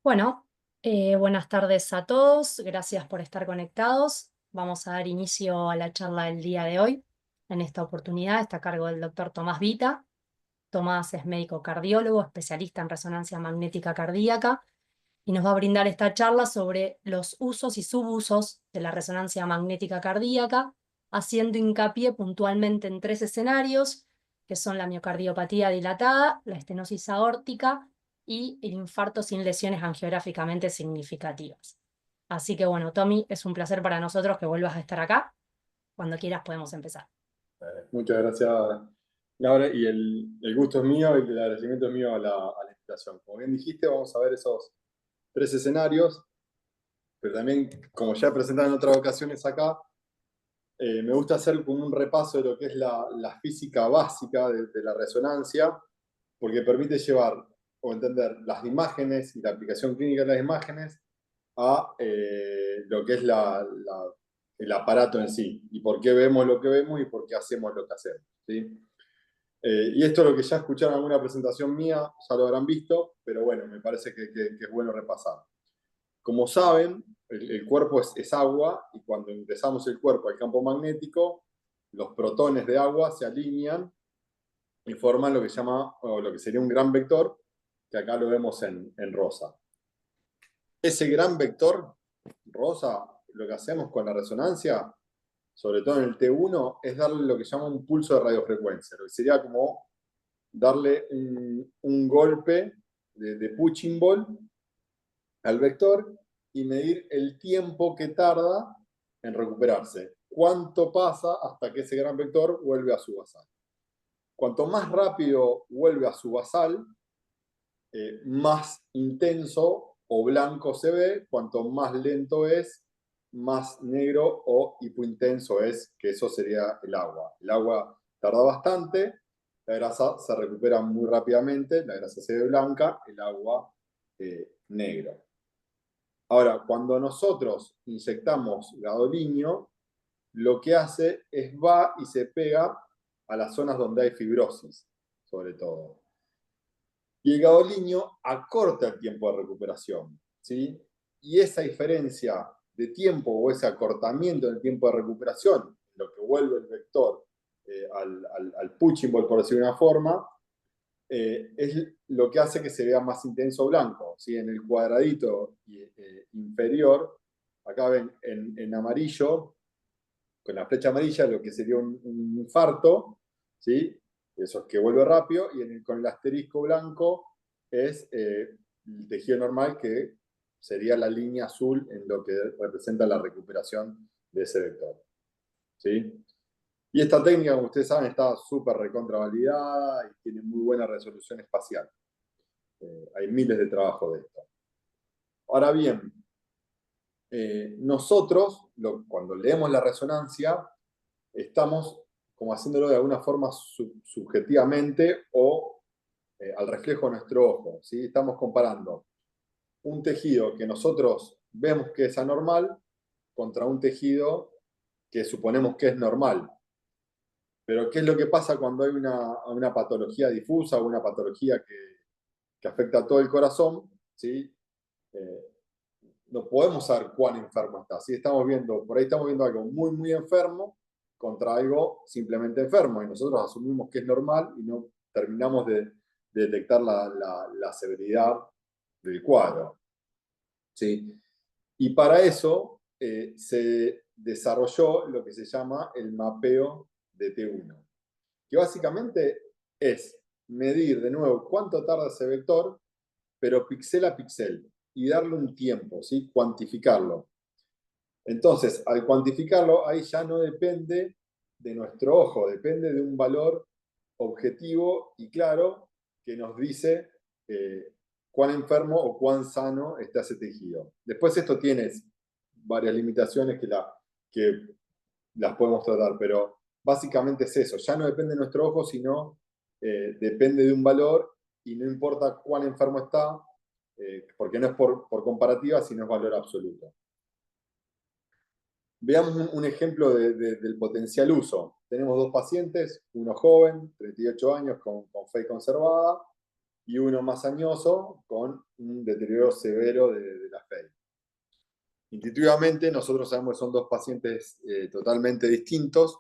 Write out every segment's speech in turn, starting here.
Bueno, buenas tardes a todos, gracias por estar conectados. Vamos a dar inicio a la charla del día de hoy. En esta oportunidad está a cargo del doctor Tomás Vita. Tomás es médico cardiólogo, especialista en resonancia magnética cardíaca, y nos va a brindar esta charla sobre los usos y subusos de la resonancia magnética cardíaca, haciendo hincapié puntualmente en tres escenarios, que son la miocardiopatía dilatada, la estenosis aórtica y el infarto sin lesiones angiográficamente significativas. Así que bueno, Tommy, es un placer para nosotros que vuelvas a estar acá. Cuando quieras podemos empezar. Muchas gracias, Laura, y el gusto es mío y el agradecimiento es mío a la invitación. Como bien dijiste, vamos a ver esos tres escenarios, pero también, como ya he presentado en otras ocasiones acá, me gusta hacer como un repaso de lo que es la física básica de la resonancia, porque permite llevar o entender las imágenes y la aplicación clínica de las imágenes a lo que es el aparato en sí, y por qué vemos lo que vemos y por qué hacemos lo que hacemos, ¿sí? Y esto es lo que ya escucharon en alguna presentación mía, ya lo habrán visto, pero bueno, me parece que es bueno repasar. Como saben, el cuerpo es agua, y cuando ingresamos el cuerpo al campo magnético, los protones de agua se alinean y forman lo que llama, o lo que sería un gran vector, que acá lo vemos en rosa. Ese gran vector rosa, lo que hacemos con la resonancia, sobre todo en el T1, es darle lo que llama un pulso de radiofrecuencia, lo que sería como darle un golpe de punching ball al vector y medir el tiempo que tarda en recuperarse. ¿Cuánto pasa hasta que ese gran vector vuelve a su basal? Cuanto más rápido vuelve a su basal, más intenso o blanco se ve. Cuanto más lento es, más negro o hipointenso es, que eso sería el agua. El agua tarda bastante, la grasa se recupera muy rápidamente, la grasa se ve blanca, el agua negro. Ahora, cuando nosotros inyectamos gadolinio, lo que hace es va y se pega a las zonas donde hay fibrosis, sobre todo. Y el gadolinio acorta el tiempo de recuperación, ¿sí? Y esa diferencia de tiempo o ese acortamiento en el tiempo de recuperación, lo que vuelve el vector al punching ball, por decirlo de una forma, es lo que hace que se vea más intenso blanco, ¿sí? En el cuadradito inferior, acá ven en amarillo, con la flecha amarilla, lo que sería un infarto, ¿sí? Eso es que vuelve rápido, y con el asterisco blanco es el tejido normal, que sería la línea azul en lo que representa la recuperación de ese vector, ¿sí? Y esta técnica, como ustedes saben, está súper recontravalidada y tiene muy buena resolución espacial. Hay miles de trabajos de esto. Ahora bien, nosotros, cuando leemos la resonancia, estamos como haciéndolo de alguna forma subjetivamente o al reflejo de nuestro ojo, ¿sí? Estamos comparando un tejido que nosotros vemos que es anormal contra un tejido que suponemos que es normal. Pero ¿qué es lo que pasa cuando hay una patología difusa o una patología que afecta a todo el corazón? ¿Sí? Eh, no podemos saber cuán enfermo está. ¿Sí? Por ahí estamos viendo algo muy, muy enfermo contra algo simplemente enfermo, y nosotros asumimos que es normal y no terminamos de detectar la severidad del cuadro, ¿sí? Y para eso se desarrolló lo que se llama el mapeo de T1, que básicamente es medir de nuevo cuánto tarda ese vector, pero píxel a píxel, y darle un tiempo, ¿sí? Cuantificarlo. Entonces, al cuantificarlo, ahí ya no depende de nuestro ojo, depende de un valor objetivo y claro, que nos dice cuán enfermo o cuán sano está ese tejido. Después esto tiene varias limitaciones que las podemos tratar, pero básicamente es eso. Ya no depende de nuestro ojo, sino depende de un valor, y no importa cuán enfermo está, porque no es por comparativa, sino es valor absoluto. Veamos un ejemplo del potencial uso. Tenemos dos pacientes, uno joven, 38 años, con fe conservada, y uno más añoso con un deterioro severo de la fe. Intuitivamente nosotros sabemos que son dos pacientes totalmente distintos,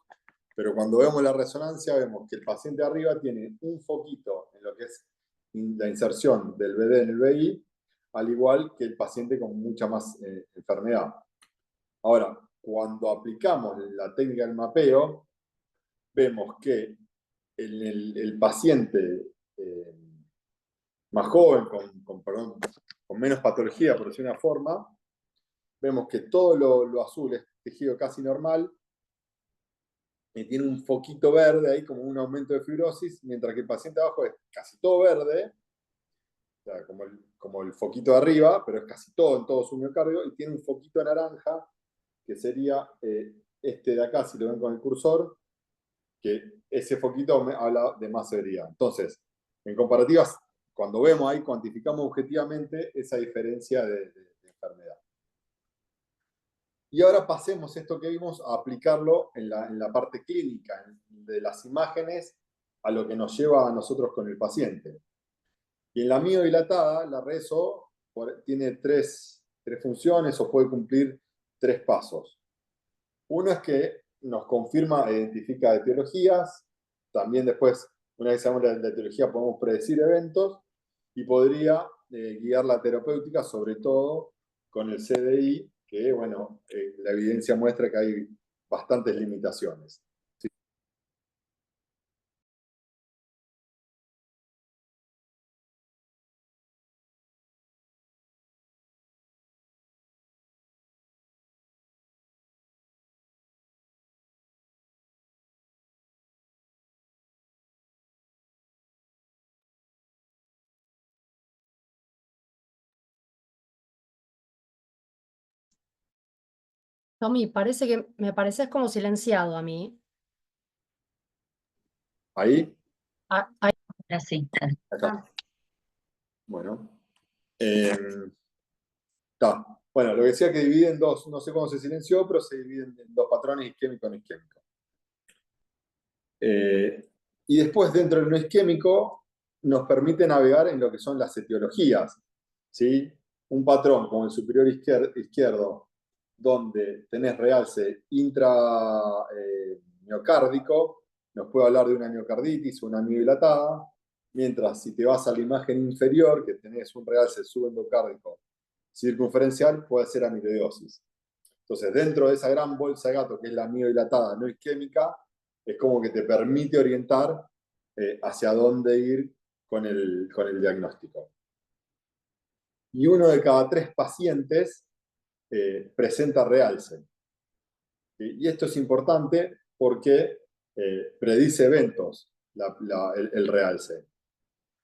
pero cuando vemos la resonancia vemos que el paciente de arriba tiene un foquito en lo que es la inserción del BD en el BI, al igual que el paciente con mucha más enfermedad. Ahora, cuando aplicamos la técnica del mapeo, vemos que el paciente más joven, con menos patología, por decir una forma, vemos que todo lo azul es tejido casi normal y tiene un foquito verde ahí como un aumento de fibrosis, mientras que el paciente abajo es casi todo verde, o sea, como el foquito de arriba, pero es casi todo en todo su miocardio, y tiene un foquito naranja, que sería este de acá, si lo ven con el cursor, que ese foquito me habla de más severidad. Entonces, en comparativas, cuando vemos ahí, cuantificamos objetivamente esa diferencia de enfermedad. Y ahora pasemos esto que vimos a aplicarlo en la parte clínica, de las imágenes, a lo que nos lleva a nosotros con el paciente. Y en la miodilatada, la RESO tiene tres funciones o puede cumplir tres pasos. Uno es que nos confirma e identifica etiologías. También después, una vez sabemos la etiología, podemos predecir eventos y podría guiar la terapéutica, sobre todo con el CDI, que bueno, la evidencia muestra que hay bastantes limitaciones. ¿Sí? Tommy, me pareces como silenciado a mí. Ahí, Ah, ahí. Ahora sí. acá. Bueno. Está. Bueno, lo que decía que divide en dos, no sé cómo se silenció, pero se divide en dos patrones, isquémico y no isquémico. Y después, dentro del no isquémico, nos permite navegar en lo que son las etiologías. ¿Sí? Un patrón como el superior izquierdo, donde tenés realce intramiocárdico, nos puede hablar de una miocarditis o una miodilatada, mientras si te vas a la imagen inferior, que tenés un realce subendocárdico circunferencial, puede ser amiloidosis. Entonces, dentro de esa gran bolsa de gato, que es la miodilatada no isquémica, es como que te permite orientar hacia dónde ir con el diagnóstico. Y uno de cada tres pacientes presenta realce. Y esto es importante porque predice eventos el realce.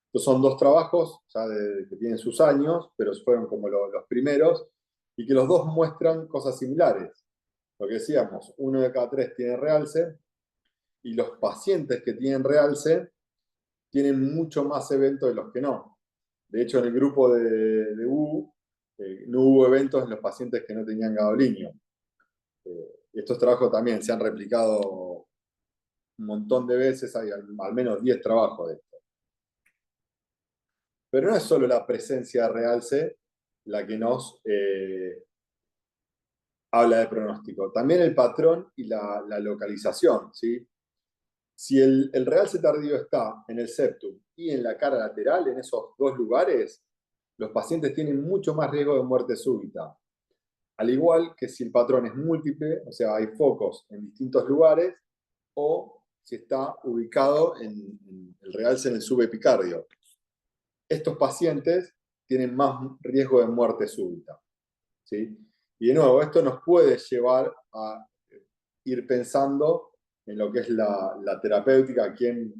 Estos son dos trabajos ya que tienen sus años, pero fueron como los primeros, y que los dos muestran cosas similares. Lo que decíamos, uno de cada tres tiene realce, y los pacientes que tienen realce tienen mucho más eventos de los que no. De hecho, en el grupo de U no hubo eventos en los pacientes que no tenían gadolinio. Estos trabajos también se han replicado un montón de veces, hay al menos 10 trabajos de esto. Pero no es solo la presencia de realce la que nos habla de pronóstico, también el patrón y la localización, ¿sí? Si el realce tardío está en el septum y en la cara lateral, en esos dos lugares, los pacientes tienen mucho más riesgo de muerte súbita. Al igual que si el patrón es múltiple, o sea, hay focos en distintos lugares, o si está ubicado en el realce en el subepicardio. Estos pacientes tienen más riesgo de muerte súbita. ¿Sí? Y de nuevo, esto nos puede llevar a ir pensando en lo que es la terapéutica, quién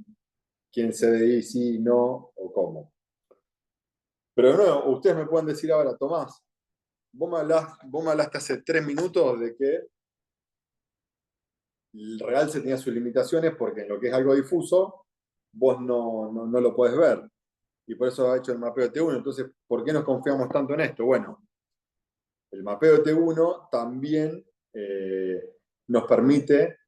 CDI, sí, no, o cómo. Pero de nuevo, ustedes me pueden decir ahora, Tomás, vos me hablaste hace 3 minutos de que el realce tenía sus limitaciones porque en lo que es algo difuso, vos no lo podés ver. Y por eso ha hecho el mapeo T1. Entonces, ¿por qué nos confiamos tanto en esto? Bueno, el mapeo T1 también nos permite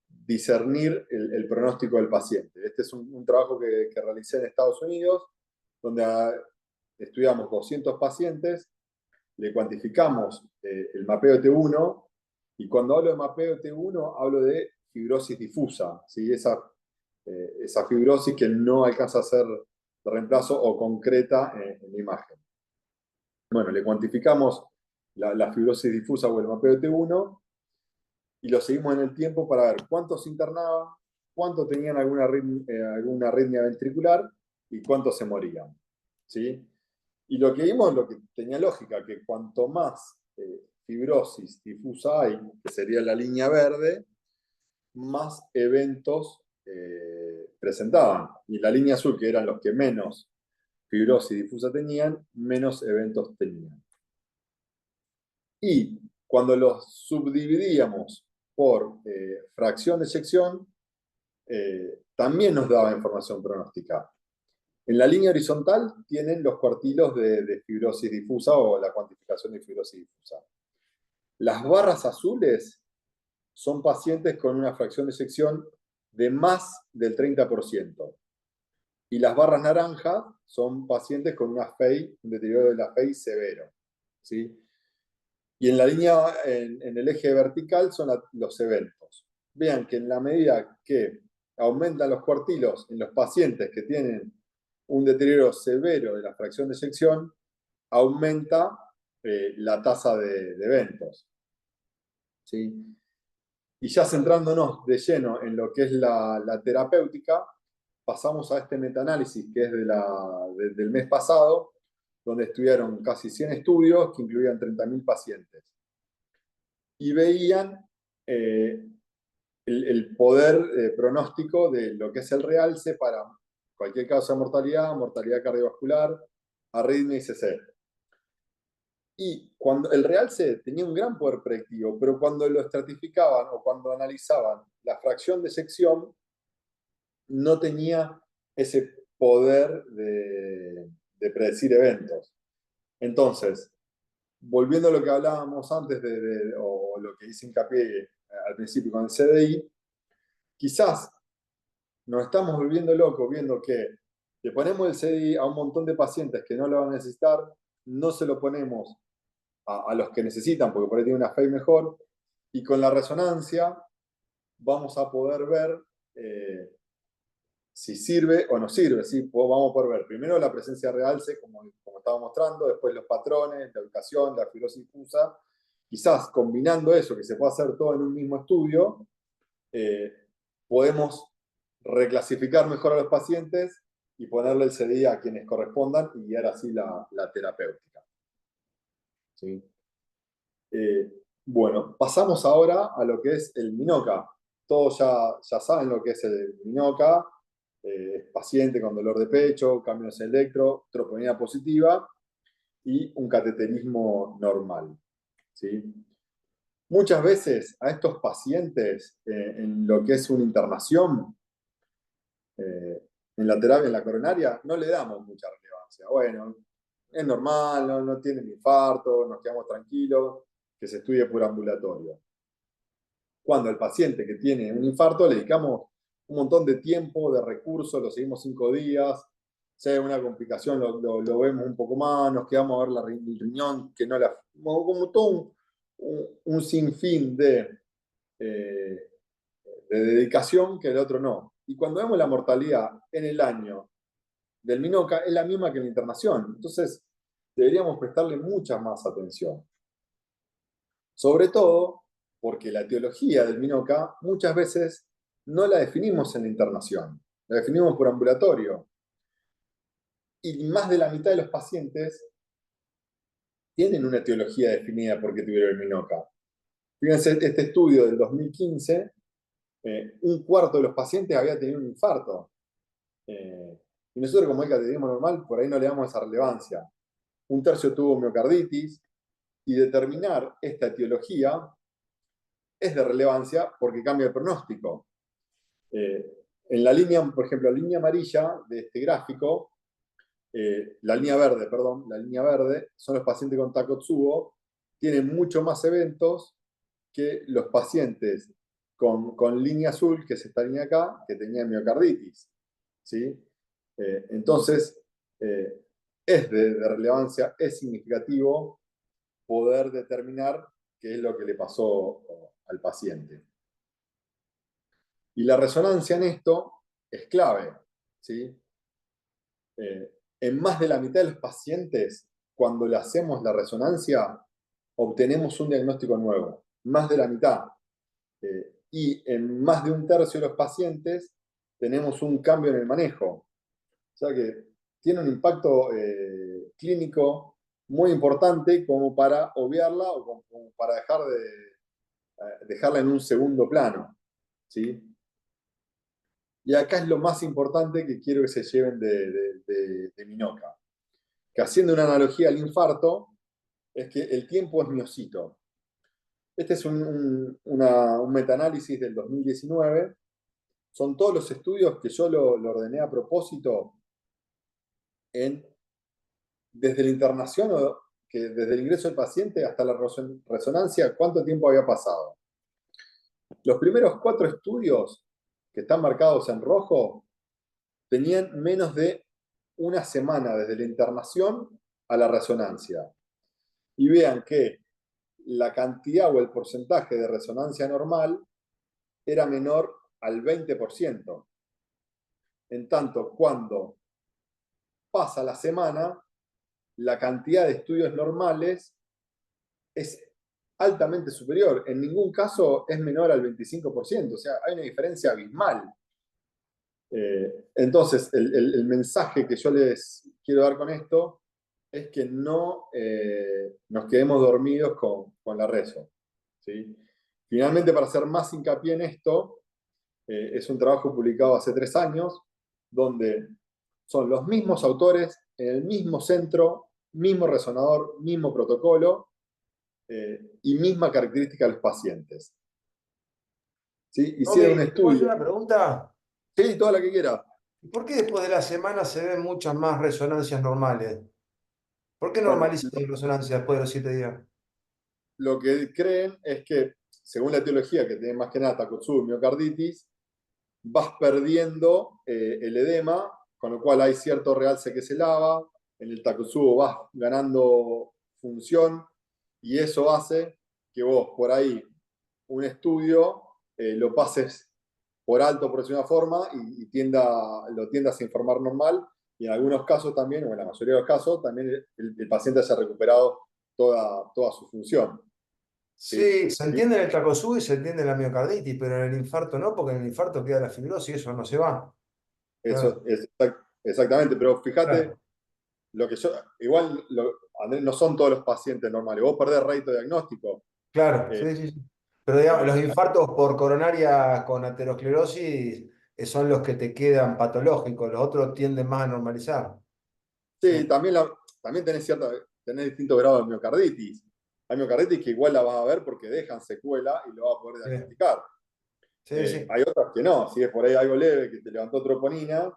discernir el pronóstico del paciente. Este es un trabajo que realicé en Estados Unidos, donde estudiamos 200 pacientes, le cuantificamos el mapeo T1, y cuando hablo de mapeo T1 hablo de fibrosis difusa, ¿sí? Esa fibrosis que no alcanza a ser de reemplazo o concreta en la imagen. Bueno, le cuantificamos la fibrosis difusa o el mapeo T1 y lo seguimos en el tiempo para ver cuántos se internaban, cuántos tenían alguna arritmia ventricular y cuántos se morían, ¿sí? Y lo que vimos, lo que tenía lógica, que cuanto más fibrosis difusa hay, que sería la línea verde, más eventos presentaban. Y la línea azul, que eran los que menos fibrosis difusa tenían, menos eventos tenían. Y cuando los subdividíamos por fracción de eyección, también nos daba información pronóstica. En la línea horizontal tienen los cuartilos de fibrosis difusa o la cuantificación de fibrosis difusa. Las barras azules son pacientes con una fracción de eyección de más del 30%. Y las barras naranjas son pacientes con una FEI, un deterioro de la FEI severo, ¿sí? Y en la línea, en el eje vertical son los eventos. Vean que en la medida que aumentan los cuartilos en los pacientes que tienen un deterioro severo de la fracción de eyección, aumenta la tasa de eventos, ¿sí? Y ya centrándonos de lleno en lo que es la terapéutica, pasamos a este metaanálisis que es del mes pasado, donde estudiaron casi 100 estudios que incluían 30.000 pacientes. Y veían el poder pronóstico de lo que es el realce para cualquier causa de mortalidad, mortalidad cardiovascular, arritmia y CC. Y cuando el realce tenía un gran poder predictivo, pero cuando lo estratificaban o cuando analizaban la fracción de sección, no tenía ese poder de predecir eventos. Entonces, volviendo a lo que hablábamos antes o lo que hice hincapié al principio con el CDI, quizás nos estamos volviendo locos viendo que le ponemos el CDI a un montón de pacientes que no lo van a necesitar, no se lo ponemos a los que necesitan porque por ahí tiene una fe mejor, y con la resonancia vamos a poder ver si sirve o no sirve, ¿sí? Vamos a poder ver primero la presencia de realce, como estaba mostrando, después los patrones, la ubicación, la fibrosis difusa. Quizás combinando eso, que se puede hacer todo en un mismo estudio, podemos reclasificar mejor a los pacientes y ponerle el CDI a quienes correspondan y guiar así la terapéutica, ¿sí? Bueno, pasamos ahora a lo que es el MINOCA. Todos ya saben lo que es el MINOCA. Paciente con dolor de pecho, cambios electro, troponina positiva y un cateterismo normal, ¿sí? Muchas veces a estos pacientes, en lo que es una internación, en la terapia, en la coronaria, no le damos mucha relevancia. Bueno, es normal, no tienen infarto, nos quedamos tranquilos, que se estudie por ambulatorio. Cuando al paciente que tiene un infarto le dedicamos un montón de tiempo, de recursos, lo seguimos 5 días, si hay una complicación lo vemos un poco más, nos quedamos a ver el riñón, que no la... Como todo un sinfín eh, de dedicación que el otro no. Y cuando vemos la mortalidad en el año del MINOCA, es la misma que en la internación. Entonces, deberíamos prestarle mucha más atención. Sobre todo porque la etiología del MINOCA muchas veces no la definimos en la internación, la definimos por ambulatorio. Y más de la mitad de los pacientes tienen una etiología definida por qué tuvieron el MINOCA. Fíjense, este estudio del 2015, un cuarto de los pacientes había tenido un infarto. Y nosotros, como el cateterismo normal, por ahí no le damos esa relevancia. Un tercio tuvo miocarditis, y determinar esta etiología es de relevancia porque cambia el pronóstico. En la línea, por ejemplo, la línea amarilla de este gráfico, la línea verde, perdón, la línea verde son los pacientes con Takotsubo, tienen mucho más eventos que los pacientes con línea azul, que es esta línea acá, que tenían miocarditis, ¿sí? Entonces, eh, es de relevancia, es significativo poder determinar qué es lo que le pasó al paciente. Y la resonancia en esto es clave, ¿sí? En más de la mitad de los pacientes, cuando le hacemos la resonancia, obtenemos un diagnóstico nuevo. Más de la mitad. Y en más de un tercio de los pacientes tenemos un cambio en el manejo. O sea que tiene un impacto clínico muy importante como para obviarla o como para dejarla en un segundo plano, ¿sí? Y acá es lo más importante que quiero que se lleven de Minoca. Que haciendo una analogía al infarto, es que el tiempo es miocito. Este es un metaanálisis del 2019. Son todos los estudios que yo lo ordené a propósito desde la internación, desde el ingreso del paciente hasta la resonancia, cuánto tiempo había pasado. Los primeros 4 estudios que están marcados en rojo tenían menos de una semana desde la internación a la resonancia. Y vean que la cantidad o el porcentaje de resonancia normal era menor al 20%. En tanto, cuando pasa la semana, la cantidad de estudios normales es altamente superior. En ningún caso es menor al 25%. O sea, hay una diferencia abismal. Entonces, el mensaje que yo les quiero dar con esto es que no nos quedemos dormidos con la rezo, ¿sí? Finalmente, para hacer más hincapié en esto, es un trabajo publicado hace 3 años, donde son los mismos autores, en el mismo centro, mismo resonador, mismo protocolo y misma característica de los pacientes. ¿Sí? Hicieron un Tommy, ¿te puedo hacer estudio. una pregunta? Sí, toda la que quiera. ¿Por qué después de la semana se ven muchas más resonancias normales? ¿Por qué Bueno, normalizan la resonancia después de los 7 días? lo que creen es que, según la etiología, que tiene más que nada Takotsubo y miocarditis, vas perdiendo el edema, con lo cual hay cierto realce que se lava, en el Takotsubo vas ganando función, y eso hace que vos por ahí un estudio lo pases por alto, por decir una forma, y lo tiendas a informar normal, y en algunos casos también, o en la mayoría de los casos, también el paciente haya recuperado toda su función. ¿Sí? Sí, se entiende en el Takotsubo y se entiende en la miocarditis, pero en el infarto no, porque en el infarto queda la fibrosis y eso no se va. Eso Claro, es exactamente, pero fíjate, claro, lo que yo, igual no son todos los pacientes normales. Vos perdés rédito diagnóstico. claro, eh, sí, sí, sí. Pero digamos, los eh, infartos por coronaria con aterosclerosis son los que te quedan patológicos, los otros tienden más a normalizar. Sí, sí, también tenés distintos grados de miocarditis. Hay miocarditis que igual la vas a ver porque dejan secuela y lo vas a poder sí, diagnosticar. sí, sí, Hay otras que no, si es por ahí algo leve que te levantó troponina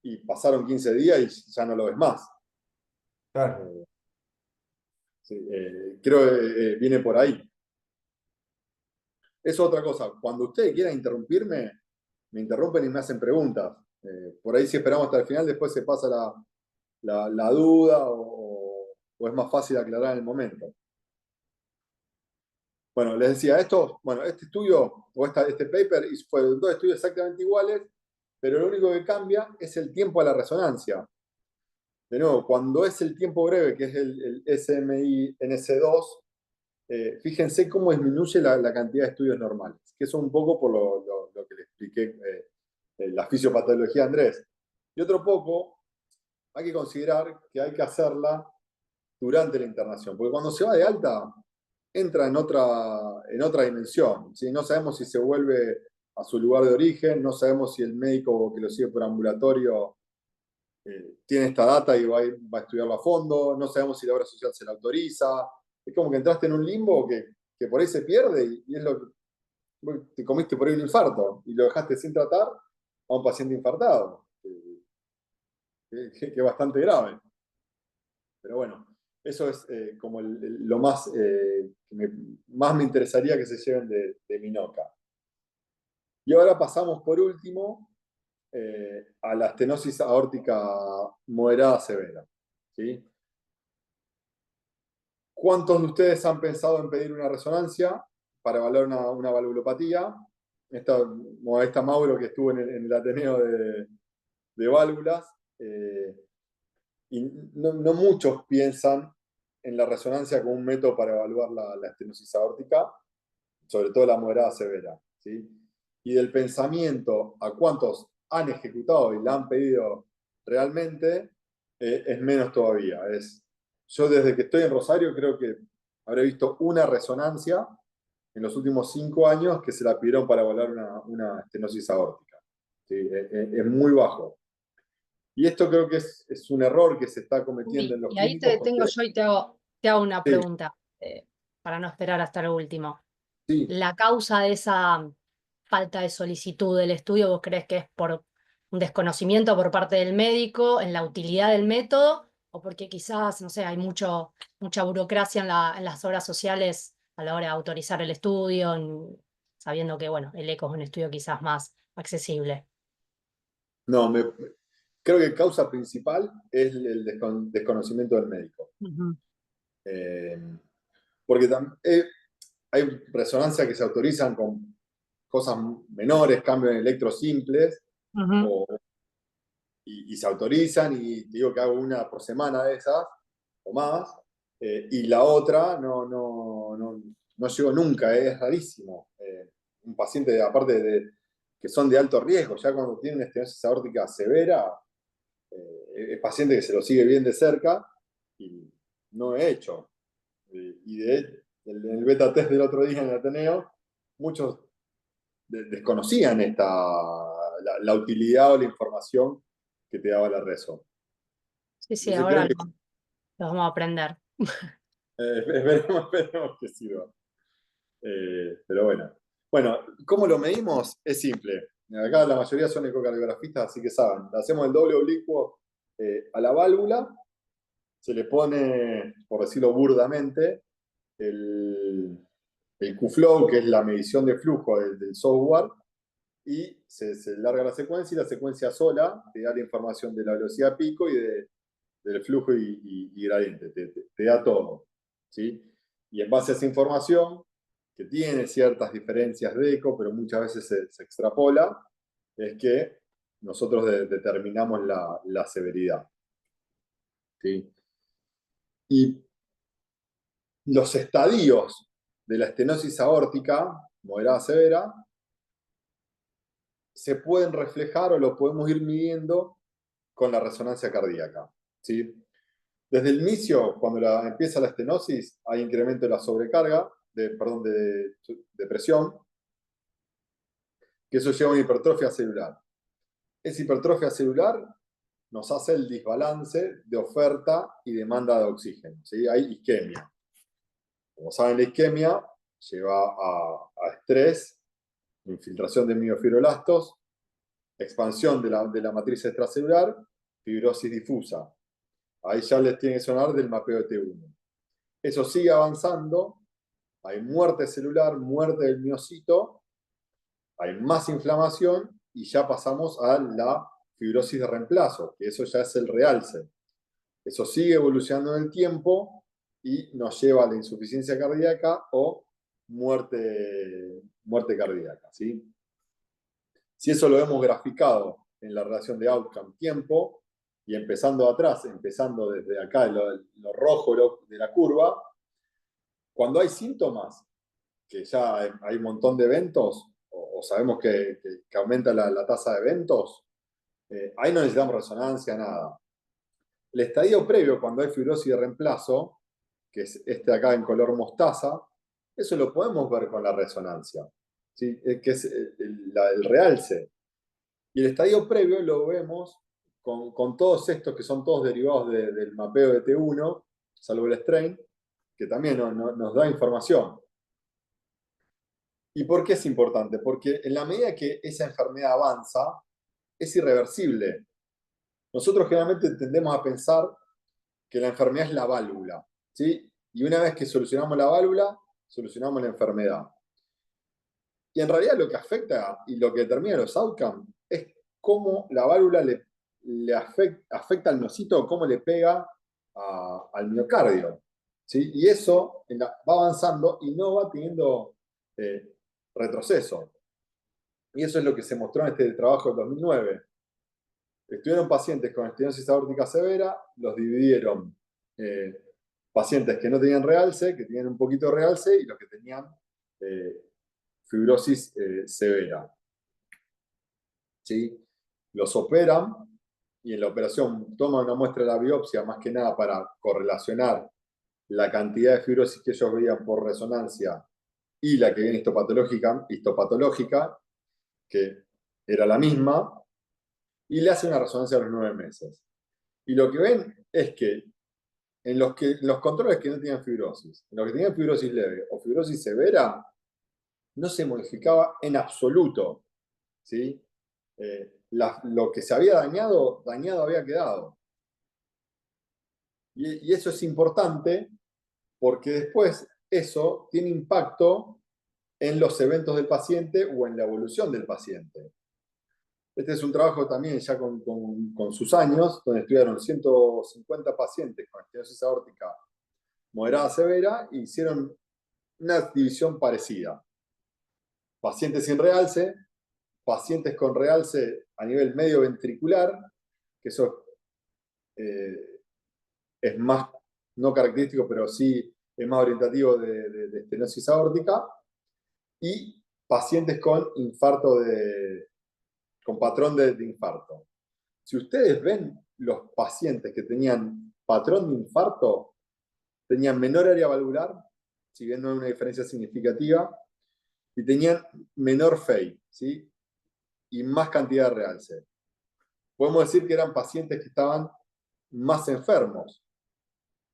y pasaron 15 días y ya no lo ves más. claro. Eh, sí, creo que viene por ahí. Es otra cosa. Cuando ustedes quieran interrumpirme, me interrumpen y me hacen preguntas. Por ahí si esperamos hasta el final, después se pasa la duda o es más fácil aclarar en el momento. Bueno, les decía, este estudio o este paper fue 2 estudios exactamente iguales, pero lo único que cambia es el tiempo a la resonancia. De nuevo, cuando es el tiempo breve, que es el SMI-NC2, fíjense cómo disminuye la cantidad de estudios normales, que eso un poco por lo que le expliqué, la fisiopatología de Andrés. Y otro poco, hay que considerar que hay que hacerla durante la internación, porque cuando se va de alta, entra en otra dimensión. ¿Sí? No sabemos si se vuelve a su lugar de origen, no sabemos si el médico que lo sigue por ambulatorio tiene esta data y va a estudiarlo a fondo, no sabemos si la obra social se la autoriza. Es como que entraste en un limbo que por ahí se pierde y es lo que te comiste por ahí un infarto y lo dejaste sin tratar a un paciente infartado, que es bastante grave. Pero bueno, eso es como lo más que más me interesaría que se lleven de Minoca. Y ahora pasamos por último a la estenosis aórtica moderada severa. ¿Sí? ¿Cuántos de ustedes han pensado en pedir una resonancia para evaluar una valvulopatía? Esta Mauro que estuvo en el Ateneo de válvulas, y no muchos piensan en la resonancia como un método para evaluar la estenosis aórtica, sobre todo la moderada severa. ¿Sí? Y del pensamiento a cuántos han ejecutado y la han pedido realmente, es menos todavía. Yo desde que estoy en Rosario creo que habré visto una resonancia en los últimos 5 años que se la pidieron para evaluar una estenosis aórtica. ¿Sí? Es muy bajo. Y esto creo que es un error que se está cometiendo en los Y ahí clínicos te tengo porque, yo y te hago una sí, pregunta, para no esperar hasta lo último. sí, ¿La causa de esa falta de solicitud del estudio, vos crees que es por un desconocimiento por parte del médico en la utilidad del método o porque quizás, no sé, hay mucha burocracia en las obras sociales a la hora de autorizar el estudio, sabiendo que, bueno, el ECO es un estudio quizás más accesible? no, creo que causa principal es el desconocimiento del médico. Ujú, Eh, porque hay resonancias que se autorizan con cosas menores, cambios en electros simples, ujú. o, y se autorizan, y digo que hago una por semana de esas, o más, y la otra no llego nunca, es rarísimo. Un paciente, aparte que son de alto riesgo, ya cuando tiene una estenosis aórtica severa, es paciente que se lo sigue bien de cerca, y no he hecho. Y en el beta test del otro día en el Ateneo, muchos desconocían la utilidad o la información que te daba la reso. Sí, sí, Entonces creo ahora que lo vamos a aprender. esperemos que sirva. Pero bueno. Bueno, ¿cómo lo medimos? Es simple. Acá la mayoría son ecocardiografistas, así que saben. Hacemos el doble oblicuo a la válvula, se le pone, por decirlo burdamente, el QFlow, que es la medición de flujo del software, y se larga la secuencia, y la secuencia sola te da la información de la velocidad pico y del flujo y gradiente, te da todo. ¿Sí? Y en base a esa información, que tiene ciertas diferencias de eco, pero muchas veces se extrapola, es que nosotros determinamos la severidad. ¿Sí? Y los estadios de la estenosis aórtica, moderada severa, se pueden reflejar o lo podemos ir midiendo con la resonancia cardíaca. ¿Sí? Desde el inicio, cuando empieza la estenosis, hay incremento de la sobrecarga, de presión, que eso lleva a una hipertrofia celular. Esa hipertrofia celular nos hace el desbalance de oferta y demanda de oxígeno. ¿Sí? Hay isquemia. Como saben, la isquemia lleva a estrés, infiltración de miofibroblastos, expansión de la matriz extracelular, fibrosis difusa. Ahí ya les tiene que sonar del mapeo de T1. Eso sigue avanzando, hay muerte celular, muerte del miocito, hay más inflamación y ya pasamos a la fibrosis de reemplazo, que eso ya es el realce. Eso sigue evolucionando en el tiempo y nos lleva a la insuficiencia cardíaca o muerte cardíaca. ¿Sí? Si eso lo hemos graficado en la relación de outcome-tiempo, y empezando atrás, empezando desde acá, lo rojo de la curva, cuando hay síntomas, que ya hay un montón de eventos, o sabemos que aumenta la tasa de eventos, ahí no necesitamos resonancia, nada. El estadio previo, cuando hay fibrosis de reemplazo, que es este acá en color mostaza, eso lo podemos ver con la resonancia, ¿sí? Que es el realce. Y el estadio previo lo vemos con todos estos que son todos derivados del mapeo de T1, salvo el strain, que también nos da información. ¿Y por qué es importante? Porque en la medida que esa enfermedad avanza, es irreversible. Nosotros generalmente tendemos a pensar que la enfermedad es la válvula, ¿sí? Y una vez que solucionamos la válvula, solucionamos la enfermedad. Y en realidad lo que afecta y lo que determina los outcomes es cómo la válvula le afecta al nocito, cómo le pega al miocardio. ¿Sí? Y eso va avanzando y no va teniendo retroceso. Y eso es lo que se mostró en este trabajo del 2009. Estudiaron pacientes con estenosis aórtica severa, los dividieron pacientes que no tenían realce, que tenían un poquito de realce, y los que tenían fibrosis severa. ¿Sí? Los operan y en la operación toman una muestra de la biopsia más que nada para correlacionar la cantidad de fibrosis que ellos veían por resonancia y la que viene histopatológica, que era la misma, y le hacen una resonancia a los 9 meses. Y lo que ven es que en los controles que no tenían fibrosis, en los que tenían fibrosis leve o fibrosis severa, no se modificaba en absoluto, ¿sí? Lo que se había dañado había quedado. Y eso es importante porque después eso tiene impacto en los eventos del paciente o en la evolución del paciente. Este es un trabajo también ya con sus años, donde estudiaron 150 pacientes con estenosis aórtica moderada severa e hicieron una división parecida. Pacientes sin realce, pacientes con realce a nivel medio ventricular, que eso es más, no característico, pero sí es más orientativo de estenosis aórtica, y pacientes con infarto con patrón de infarto. Si ustedes ven los pacientes que tenían patrón de infarto, tenían menor área valvular, si bien no hay una diferencia significativa, y tenían menor FEI, ¿sí? Y más cantidad de realce. Podemos decir que eran pacientes que estaban más enfermos.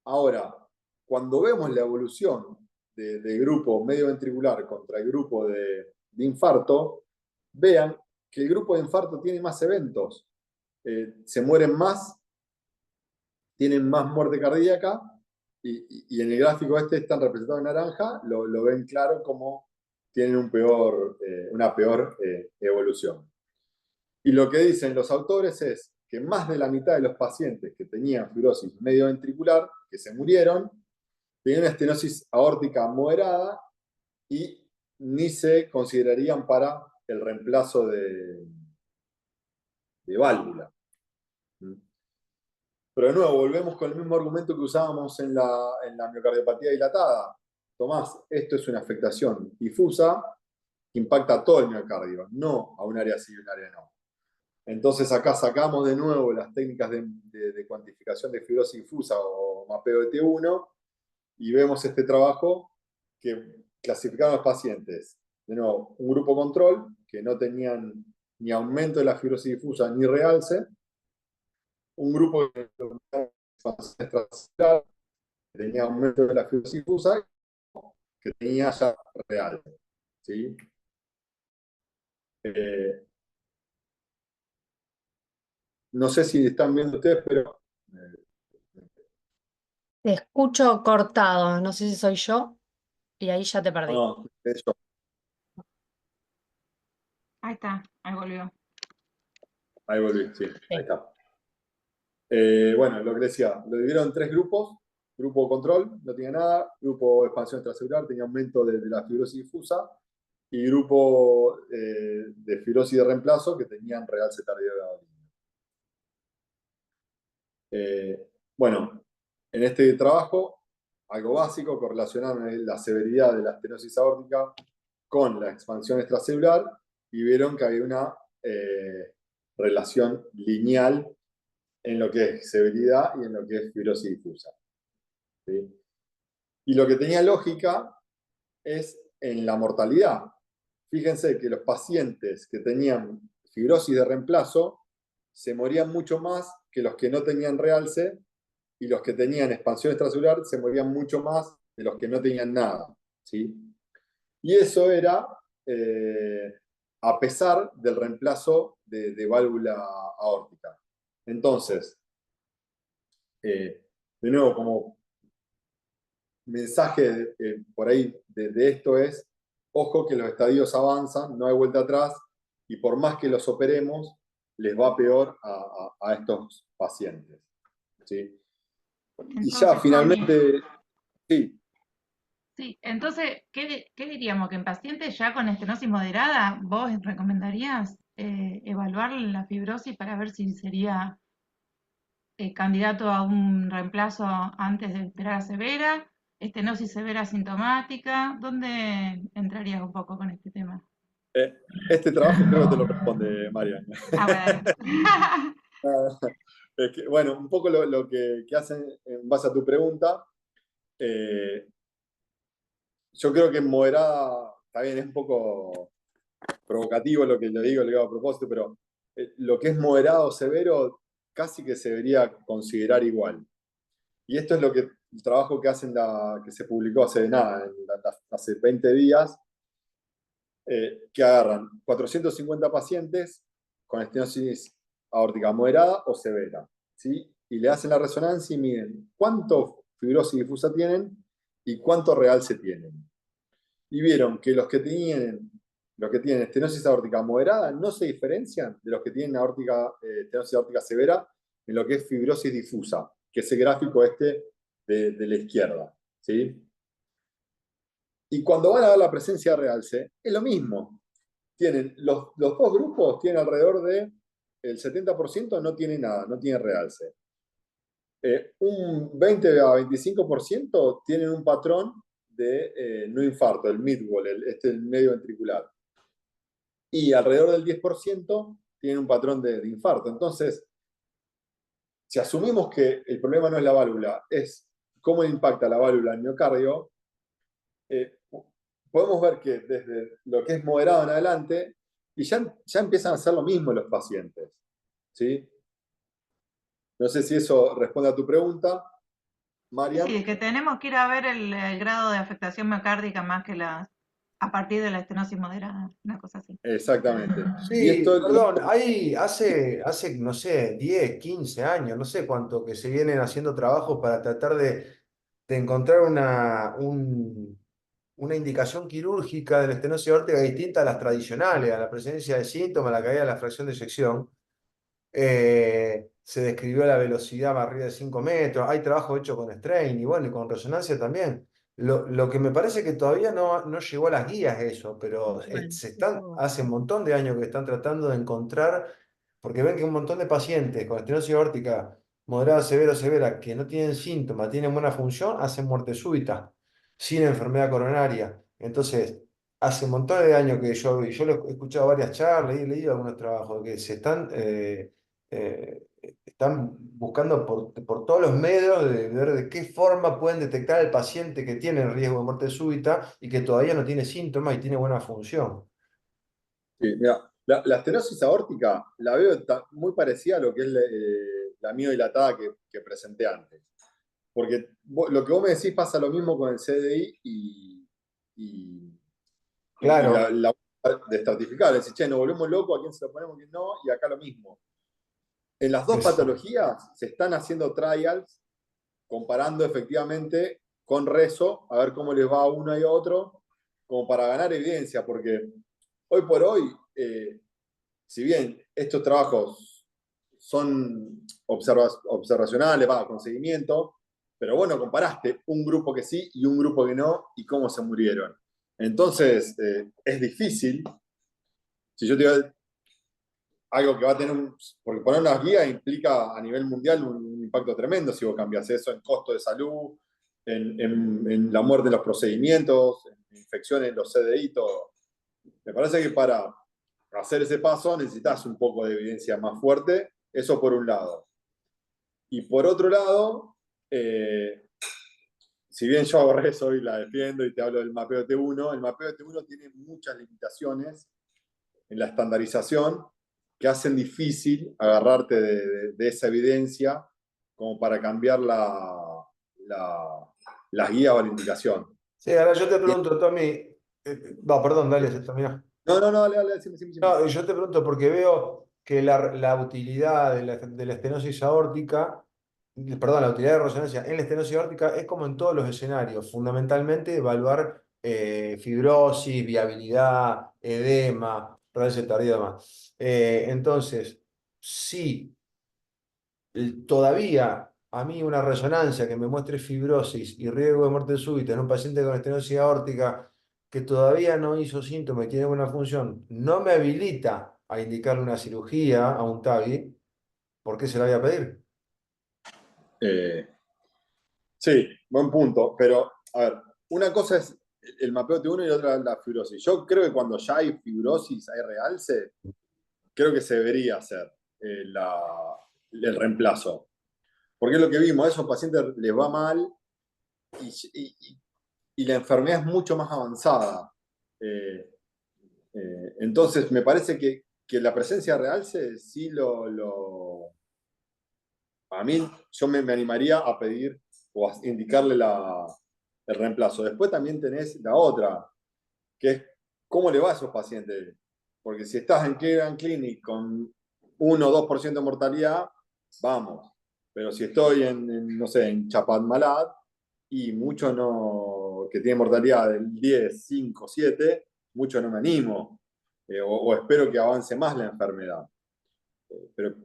Ahora, cuando vemos la evolución del grupo medio ventricular contra el grupo de infarto, vean que el grupo de infarto tiene más eventos. Se mueren más, tienen más muerte cardíaca, y en el gráfico este están representados en naranja, lo ven claro como tienen una peor evolución. Y lo que dicen los autores es que más de la mitad de los pacientes que tenían fibrosis medio ventricular, que se murieron, tenían una estenosis aórtica moderada y ni se considerarían para el reemplazo de válvula. Pero de nuevo, volvemos con el mismo argumento que usábamos en la miocardiopatía dilatada. Tomás, esto es una afectación difusa que impacta a todo el miocardio, no a un área sí y un área no. Entonces acá sacamos de nuevo las técnicas de cuantificación de fibrosis difusa o mapeo de T1 y vemos este trabajo que clasificaron a los pacientes. De nuevo, un grupo control que no tenían ni aumento de la fibrosis difusa ni realce, un grupo que tenía aumento de la fibrosis difusa, que tenía ya realce. ¿Sí? No sé si están viendo ustedes, pero Te escucho cortado, no sé si soy yo y ahí ya te perdí. no, eso. Ahí está, ahí volvió. Ahí volví, sí, ahí Sí. está. Bueno, lo que decía, lo dividieron en 3 grupos. Grupo control, no tenía nada. Grupo expansión extracelular, tenía aumento de la fibrosis difusa. Y grupo de fibrosis de reemplazo, que tenían realce tardío. Bueno, en este trabajo, algo básico, correlacionaron la severidad de la estenosis aórtica con la expansión extracelular y vieron que había una relación lineal en lo que es severidad y en lo que es fibrosis difusa. ¿Sí? Y lo que tenía lógica es en la mortalidad. Fíjense que los pacientes que tenían fibrosis de reemplazo se morían mucho más que los que no tenían realce, y los que tenían expansión extracelular se morían mucho más de los que no tenían nada. ¿Sí? Y eso era a pesar del reemplazo de válvula aórtica. Entonces, de nuevo, como mensaje por ahí de esto es, ojo que los estadios avanzan, no hay vuelta atrás, y por más que los operemos, les va peor a estos pacientes. ¿Sí? Y ya Entonces, Tommy, finalmente, sí, sí, entonces, ¿qué diríamos? Que en pacientes ya con estenosis moderada, ¿vos recomendarías evaluar la fibrosis para ver si sería candidato a un reemplazo antes de esperar a severa? ¿Estenosis severa sintomática? ¿Dónde entrarías un poco con este tema? este trabajo creo que te lo responde Marian. Ah, bueno. Es que, bueno, un poco lo que hacen en base a tu pregunta, eh, yo creo que en moderada, está bien, es un poco provocativo lo que le digo a propósito, pero lo que es moderado o severo casi que se debería considerar igual. Y esto es lo que el trabajo que hacen que se publicó hace nada, hace 20 días, que agarran 450 pacientes con estenosis aórtica moderada o severa, ¿sí? Y le hacen la resonancia y miden cuánto fibrosis difusa tienen y cuánto realce tienen. Y vieron que los que tienen estenosis aórtica moderada no se diferencian de los que tienen estenosis aórtica severa en lo que es fibrosis difusa, que es el gráfico este de la izquierda, ¿sí? Y cuando van a ver la presencia de realce, es lo mismo. Los dos grupos tienen alrededor de el 70% no tiene nada, no tiene realce. Un 20 a 25% tienen un patrón de no infarto, el midwall, el medio ventricular. Y alrededor del 10% tienen un patrón de infarto. Entonces, si asumimos que el problema no es la válvula, es cómo impacta la válvula en el miocardio, podemos ver que desde lo que es moderado en adelante, y ya empiezan a hacer lo mismo los pacientes. ¿Sí? No sé si eso responde a tu pregunta, Sí, sí, Marian. que tenemos que ir a ver el grado de afectación miocárdica más que a partir de la estenosis moderada, una cosa así. Exactamente. Y Sí, esto, perdón, hace, no sé, 10, 15 años, no sé cuánto, que se vienen haciendo trabajos para tratar de encontrar una indicación quirúrgica de la estenosis aórtica distinta a las tradicionales, a la presencia de síntomas, a la caída de la fracción de eyección. Se describió la velocidad más arriba de 5 metros, hay trabajo hecho con strain y bueno, y con resonancia también. Lo que me parece que todavía no llegó a las guías eso, pero Bueno, hace un montón de años que están tratando de encontrar, porque ven que un montón de pacientes con estenosis aórtica moderada, severa, severa, que no tienen síntomas, tienen buena función, hacen muerte súbita, sin enfermedad coronaria. Entonces, hace un montón de años que yo lo he escuchado varias charlas y he leído algunos trabajos que se están buscando por todos los medios de ver de qué forma pueden detectar al paciente que tiene riesgo de muerte súbita y que todavía no tiene síntomas y tiene buena función. sí, mira, la estenosis aórtica la veo muy parecida a lo que es la miodilatada que presenté antes. Porque lo que vos me decís pasa lo mismo con el CDI y Claro, la de estratificar. Decís, che, nos volvemos locos, a quién se lo ponemos, a quién no, y acá lo mismo. En las dos eso. patologías se están haciendo trials comparando efectivamente con rezo, a ver cómo les va a uno y a otro, como para ganar evidencia, porque hoy por hoy, si bien estos trabajos son observacionales, con seguimiento, pero bueno, comparaste un grupo que sí y un grupo que no, y cómo se murieron. Entonces, es difícil. Si yo te digo algo que va a tener porque poner unas guías implica a nivel mundial un impacto tremendo si vos cambias eso en costo de salud, en la muerte de los procedimientos, en infecciones en los CDI, todo. Me parece que para hacer ese paso necesitas un poco de evidencia más fuerte, eso por un lado. Y por otro lado, si bien yo hago eso y la defiendo y te hablo del mapeo T1, el mapeo T1 tiene muchas limitaciones en la estandarización que hacen difícil agarrarte de esa evidencia como para cambiar la guía o la indicación. Sí, ahora yo te Y- pregunto, Tommy, perdón, dale, se termina. no, no, no, dale, dale, decime. No, yo te pregunto porque veo que la utilidad de la estenosis aórtica, perdón, la utilidad de resonancia en la estenosis aórtica es como en todos los escenarios, fundamentalmente evaluar fibrosis, viabilidad, edema, realce tardío y demás. Entonces, si todavía a mí una resonancia que me muestre fibrosis y riesgo de muerte súbita en un paciente con estenosis aórtica que todavía no hizo síntomas y tiene buena función, no me habilita a indicarle una cirugía a un TAVI, ¿por qué se la voy a pedir? Eh, sí, buen punto. Pero, a ver, una cosa es el mapeo T1 y otra la fibrosis. Yo creo que cuando ya hay fibrosis, hay realce, creo que se debería hacer el reemplazo. Porque es lo que vimos, a esos pacientes les va mal y la enfermedad es mucho más avanzada. Eh, entonces, me parece que la presencia de realce sí a mí yo me animaría a pedir o a indicarle el reemplazo. Después también tenés la otra, que es cómo le va a esos pacientes. Porque si estás en Cleveland Clinic con 1 o 2% de mortalidad, vamos. Pero si estoy no sé, en Chapadmalal y mucho no, que tiene mortalidad del 10, 5, 7, mucho no me animo. O espero que avance más la enfermedad. Pero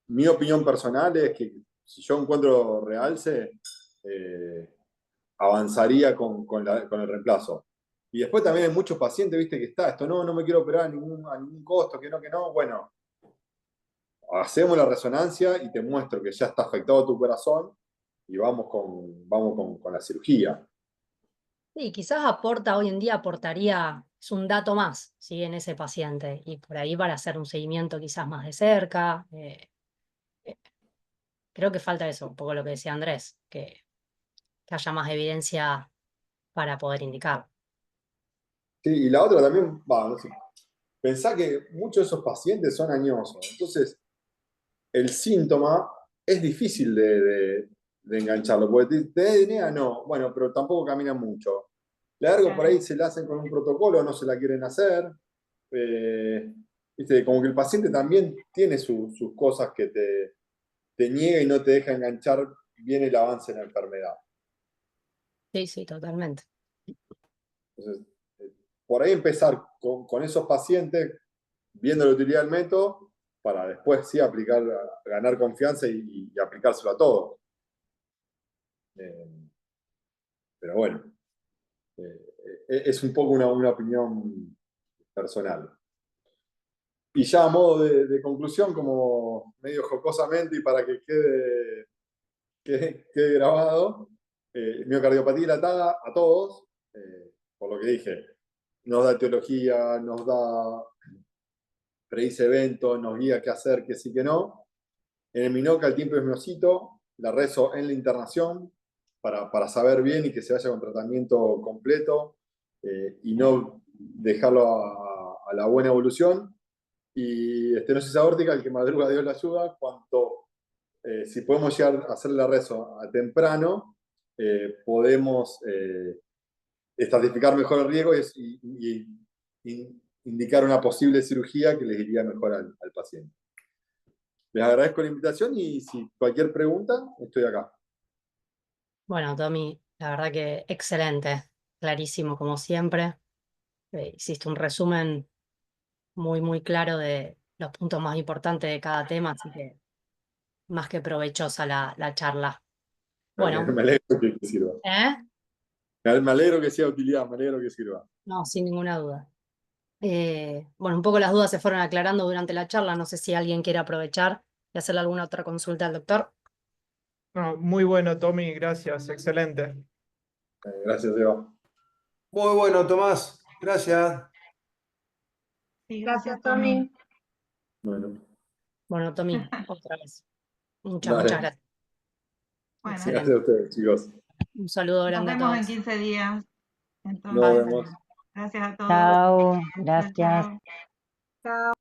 mi opinión personal es que si yo encuentro realce, eh, avanzaría con el reemplazo. Y después también hay muchos pacientes, viste, que está, esto no me quiero operar a ningún costo, que no. Bueno, hacemos la resonancia y te muestro que ya está afectado tu corazón y vamos con la cirugía. Sí, quizás aporta, hoy en día aportaría, es un dato más, ¿sí? En ese paciente. Y por ahí para hacer un seguimiento quizás más de cerca. Eh, Creo que falta eso, un poco lo que decía Andrés, que haya más evidencia para poder indicar. Sí, y la otra también, no sé, pensá que muchos de esos pacientes son añosos. Entonces, el síntoma es difícil de engancharlo, porque te DNA no, bueno, pero tampoco camina mucho. Largo por ahí se la hacen con un protocolo, no se la quieren hacer. ¿Viste? Como que el paciente también tiene sus cosas que te niega y no te deja enganchar bien el avance en la enfermedad. Sí, sí, totalmente. Entonces, por ahí empezar con esos pacientes, viendo la utilidad del método, para después sí aplicar, ganar confianza y aplicárselo a todos. Eh, pero bueno, es un poco una opinión personal. Y ya a modo de conclusión, como medio jocosamente y para que quede grabado, miocardiopatía dilatada a todos, por lo que dije, nos da etiología, nos da predice eventos, nos guía qué hacer, qué sí, qué no. En el Minoca el tiempo es miocito, la rezo en la internación para saber bien y que se vaya con tratamiento completo y no dejarlo a la buena evolución. Y estenosis aórtica, el que madruga Dios la ayuda, si podemos llegar a hacer la rezo a temprano, podemos estratificar mejor el riesgo y indicar una posible cirugía que les iría mejor al paciente. Les agradezco la invitación y si cualquier pregunta, estoy acá. Bueno, Tommy, la verdad que excelente, clarísimo como siempre. Hiciste un resumen muy, muy claro de los puntos más importantes de cada tema, así que más que provechosa la charla. Bueno, Me alegro que sirva. ¿eh? Me alegro que sea de utilidad, me alegro que sirva. No, sin ninguna duda. Bueno, un poco las dudas se fueron aclarando durante la charla. No sé si alguien quiere aprovechar y hacerle alguna otra consulta al doctor. No, muy bueno, Tommy, gracias, excelente. Gracias, Eva. Muy bueno, Tomás. Gracias. Sí, gracias, Tommy. Bueno, Bueno, Tommy, otra vez. Muchas dale. gracias. Bueno, Excelente. Gracias a ustedes, chicos. Un saludo nos grande a vemos en todos. 15 días. Nos Entonces, vemos. gracias a todos. Chao, Chao, gracias. chao.